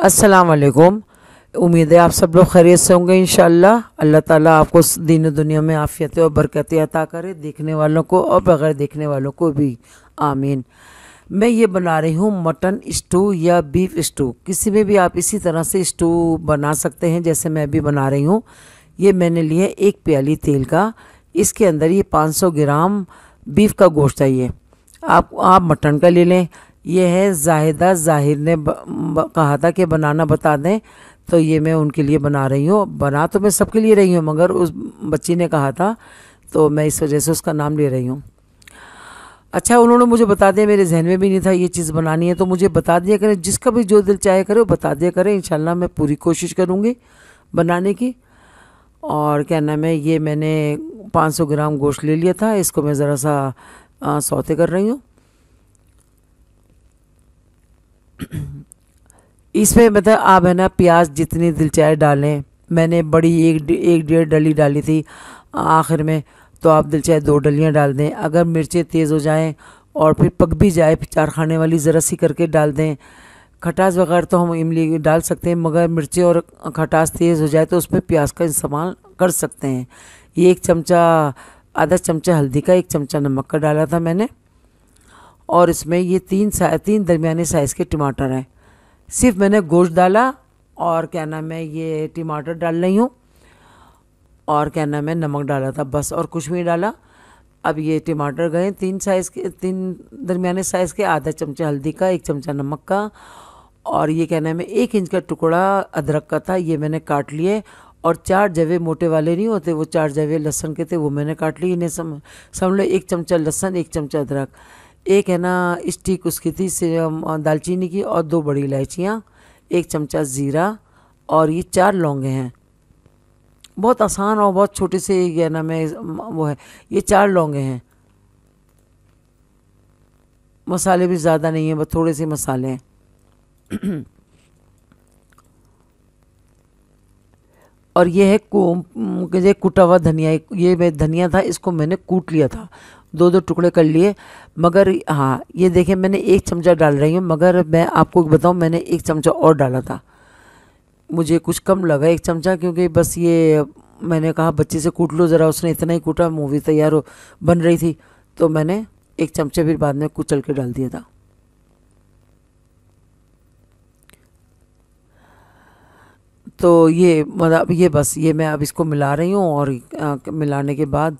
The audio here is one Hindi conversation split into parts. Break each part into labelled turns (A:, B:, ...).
A: अस्सलाम वालेकुम। उम्मीद है आप सब लोग खैरियत से होंगे इंशाअल्लाह। अल्लाह ताला आपको दीन दुनिया में आफियत और बरकत अता करे, देखने वालों को और बगैर देखने वालों को भी, आमीन। मैं ये बना रही हूँ मटन स्टू या बीफ स्टू, किसी में भी आप इसी तरह से स्टू बना सकते हैं जैसे मैं भी बना रही हूँ। ये मैंने लिए एक प्याली तेल का, इसके अंदर ये 500 ग्राम बीफ का गोश्त चाहिए। आप मटन का ले लें। ये है जाहिदा जाहिर ने कहा था कि बनाना बता दें, तो ये मैं उनके लिए बना रही हूँ। बना तो मैं सबके लिए रही हूँ, मगर उस बच्ची ने कहा था तो मैं इस वजह से उसका नाम ले रही हूँ। अच्छा, उन्होंने मुझे बता दिया, मेरे जहन में भी नहीं था ये चीज़ बनानी है, तो मुझे बता दिया करें। जिसका भी जो दिल चाहे करे वो बता दिया करें, इंशाल्लाह मैं पूरी कोशिश करूँगी बनाने की। और क्या नाम है, ये मैंने 500 ग्राम गोश्त ले लिया था, इसको मैं ज़रा सा सौते कर रही हूँ। इसमें मतलब आप है ना प्याज जितनी दिल चाहे डालें। मैंने बड़ी एक डेढ़ डली डाली थी आखिर में, तो आप दिल चाहे 2 डलियाँ डाल दें। अगर मिर्चें तेज़ हो जाएं और फिर पक भी जाए, 4 खाने वाली ज़रा सी करके डाल दें। खटास वगैरह तो हम इमली डाल सकते हैं, मगर मिर्चें और खटास तेज़ हो जाए तो उसमें प्याज का इस्तेमाल कर सकते हैं। ये 1 चमचा, आधा चमचा हल्दी का, 1 चमचा नमक का डाला था मैंने। और इसमें ये 3 दरमियाने साइज़ के टमाटर हैं। सिर्फ मैंने गोश्त डाला और क्या नाम है, ये टमाटर डाल रही हूँ और क्या नाम है, नमक डाला था बस, और कुछ भी डाला। अब ये टमाटर गए 3 दरमियाने साइज़ के, आधा चमचा हल्दी का, 1 चमचा नमक का। और ये क्या नाम है, 1 इंच का टुकड़ा अदरक का था, ये मैंने काट लिए। और 4 जवे मोटे वाले नहीं होते, वो 4 जवे लहसुन के थे, वो मैंने काट लिए। इन्हें समझ लो 1 चमचा लहसुन, 1 चमचा अदरक, एक है ना स्टिक उसकी थी दालचीनी की, और 2 बड़ी इलायचियाँ, 1 चमचा ज़ीरा, और ये 4 लौंगे हैं। बहुत आसान और बहुत छोटे से ये ना मैं वो है, ये 4 लौंगे हैं। मसाले भी ज़्यादा नहीं है, बस थोड़े से मसाले हैं। और ये है ये कुटा हुआ धनिया, ये मैं धनिया था, इसको मैंने कूट लिया था, 2 टुकड़े कर लिए। मगर हाँ, ये देखें मैंने 1 चमचा डाल रही हूँ, मगर मैं आपको बताऊँ मैंने 1 चमचा और डाला था। मुझे कुछ कम लगा 1 चमचा, क्योंकि बस ये मैंने कहा बच्चे से कूट लो ज़रा, उसने इतना ही कूटा, मूवी तैयार बन रही थी, तो मैंने 1 चमचे फिर बाद में कुचल के डाल दिया था। तो ये मतलब ये बस ये मैं अब इसको मिला रही हूँ, और मिलाने के बाद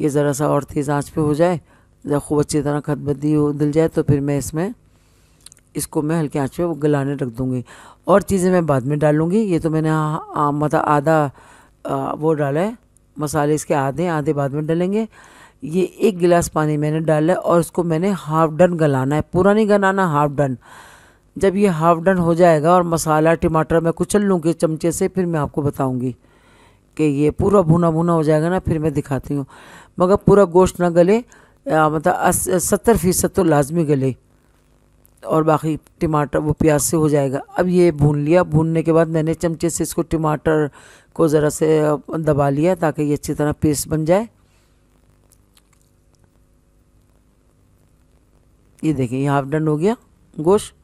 A: ये ज़रा सा और तेज़ आंच पे हो जाए, जब खूब अच्छी तरह खतबदी हो दिल जाए, तो फिर मैं इसको मैं हल्की आंच पे वो गलाने रख दूँगी। और चीज़ें मैं बाद में डालूँगी। ये तो मैंने मतलब आधा वो डाला है मसाले, इसके आधे बाद में डालेंगे। ये 1 गिलास पानी मैंने डाला है, और उसको मैंने हाफ डन गलाना है, पूरा नहीं गलाना, हाफ डन। जब ये हाफ डन हो जाएगा और मसाला टमाटर मैं कुचल लूँगी चमचे से, फिर मैं आपको बताऊँगी कि ये पूरा भुना भुना हो जाएगा ना, फिर मैं दिखाती हूँ। मगर पूरा गोश्त ना गले, मतलब 70% तो लाजमी गले, और बाकी टमाटर वो प्याज से हो जाएगा। अब ये भून लिया, भूनने के बाद मैंने चमचे से इसको टमाटर को ज़रा से दबा लिया ताकि ये अच्छी तरह पेस्ट बन जाए। ये देखिए, ये हाफ डन हो गया गोश्त।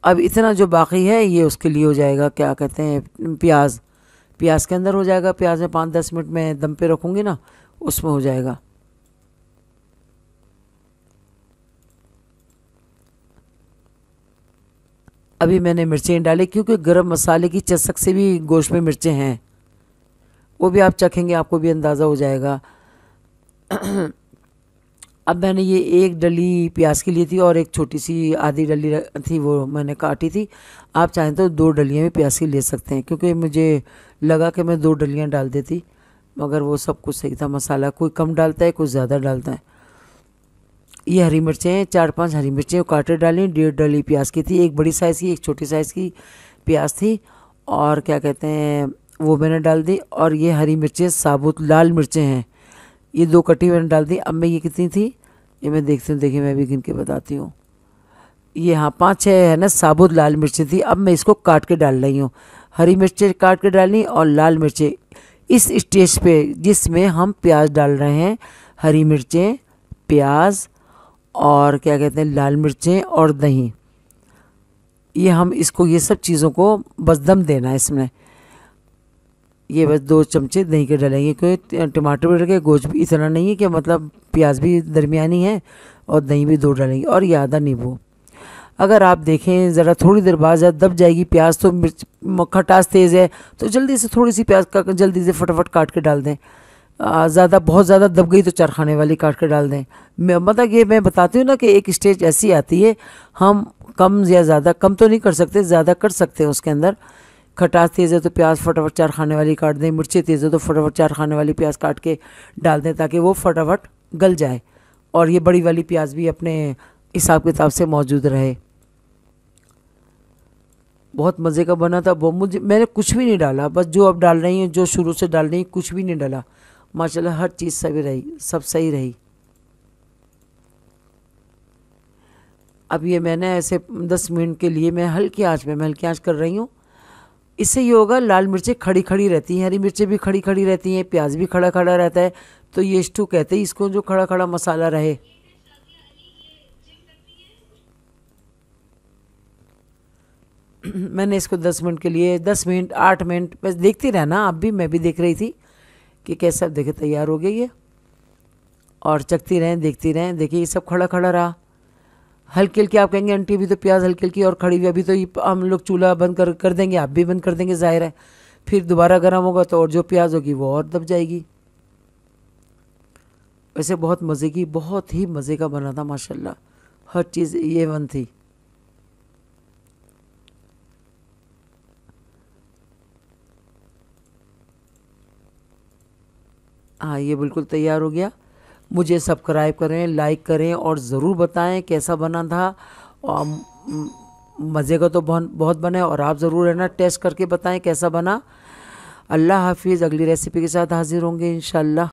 A: अब इतना जो बाकी है ये उसके लिए हो जाएगा, क्या कहते हैं, प्याज के अंदर हो जाएगा। प्याज में 5-10 मिनट में दम पे रखूँगी ना, उसमें हो जाएगा। अभी मैंने मिर्चें डाली, क्योंकि गरम मसाले की चसक से भी गोश्त में मिर्चें हैं, वो भी आप चखेंगे, आपको भी अंदाज़ा हो जाएगा। अब मैंने ये 1 डली प्याज की ली थी, और एक छोटी सी आधी डली थी, वो मैंने काटी थी। आप चाहें तो 2 डलियाँ भी प्याज की ले सकते हैं, क्योंकि मुझे लगा कि मैं 2 डलियाँ डाल देती, मगर वो सब कुछ सही था। मसाला कोई कम डालता है, कोई ज़्यादा डालता है। ये हरी मिर्चें हैं, 4-5 हरी मिर्चें काटे डाली, 1.5 डली प्याज की थी, 1 बड़ी साइज़ की, 1 छोटी साइज़ की प्याज थी, और क्या कहते हैं वो मैंने डाल दी। और ये हरी मिर्चें साबुत लाल मिर्चें हैं, ये 2 कटी मैंने डाल दी। अब मैं ये कितनी थी ये मैं देखती हूँ, देखिए मैं भी गिन के बताती हूँ। ये हाँ 5-6 है ना साबुत लाल मिर्चें थी। अब मैं इसको काट के डाल रही हूँ, हरी मिर्चें काट के डाली और लाल मिर्चें इस स्टेज पे जिसमें हम प्याज डाल रहे हैं, हरी मिर्चें, प्याज, और क्या कहते हैं लाल मिर्चें और दही, ये हम इसको ये सब चीज़ों को बस दम देना है इसमें। ये बस 2 चमचे दही के डालेंगे, क्योंकि टमाटर भी डलेंगे, गोश्त भी इतना नहीं है कि मतलब प्याज भी दरमियानी है, और दही भी 2 डालेंगे, और ये आधा नींबू। अगर आप देखें ज़रा थोड़ी देर बाद ज़्यादा दब जाएगी प्याज, तो मिर्च खटास तेज़ है तो जल्दी से थोड़ी सी प्याज का जल्दी से फटाफट काट के डाल दें। ज़्यादा बहुत ज़्यादा दब गई तो चरखाने वाली काट के डाल दें। मतलब ये मैं बताती हूँ ना कि एक स्टेज ऐसी आती है, हम कम या ज़्यादा, कम तो नहीं कर सकते, ज़्यादा कर सकते हैं उसके अंदर। खटास तेज़ है तो प्याज फटाफट 4 खाने वाली काट दें, मिर्ची तेज़ है तो फटाफट 4 खाने वाली प्याज काट के डाल दें, ताकि वो फटाफट गल जाए, और ये बड़ी वाली प्याज भी अपने हिसाब किताब से मौजूद रहे। बहुत मज़े का बना था वो। मैंने कुछ भी नहीं डाला, बस जो अब डाल रही हैं, जो शुरू से डाल रही हैं, कुछ भी नहीं डाला। माशाल्लाह हर चीज़ सही रही, सब सही रही। अब ये मैंने ऐसे 10 मिनट के लिए मैं हल्की आंच कर रही हूँ। इससे ये होगा, लाल मिर्चें खड़ी खड़ी रहती हैं, हरी मिर्चें भी खड़ी खड़ी रहती हैं, प्याज भी खड़ा खड़ा रहता है, तो ये स्टू कहते हैं इसको, जो खड़ा खड़ा मसाला रहे। मैंने इसको 10 मिनट के लिए, 10 मिनट 8 मिनट बस देखती रहना, आप भी, मैं भी देख रही थी कि कैसा, देखे तैयार हो गई ये, और चखती रहें, देखती रहें। देखिए ये सब खड़ा खड़ा रहा, हल्की हल्की। आप कहेंगे आंटी अभी तो प्याज हल्की हल्की और खड़ी हुई, अभी तो ये हम लोग चूल्हा बंद कर देंगे, आप भी बंद कर देंगे, जाहिर है फिर दोबारा गर्म होगा तो और जो प्याज होगी वो और दब जाएगी। वैसे बहुत मज़े की, बहुत ही मज़े का बना था माशाल्लाह, हर चीज़ A1 थी। हाँ ये बिल्कुल तैयार हो गया। मुझे सब्सक्राइब करें, लाइक करें, और ज़रूर बताएं कैसा बना था। और मज़े का तो बहुत बहुत बना है, और आप ज़रूर है ना टेस्ट करके बताएं कैसा बना। अल्लाह हाफिज़। अगली रेसिपी के साथ हाजिर होंगे इंशाल्लाह।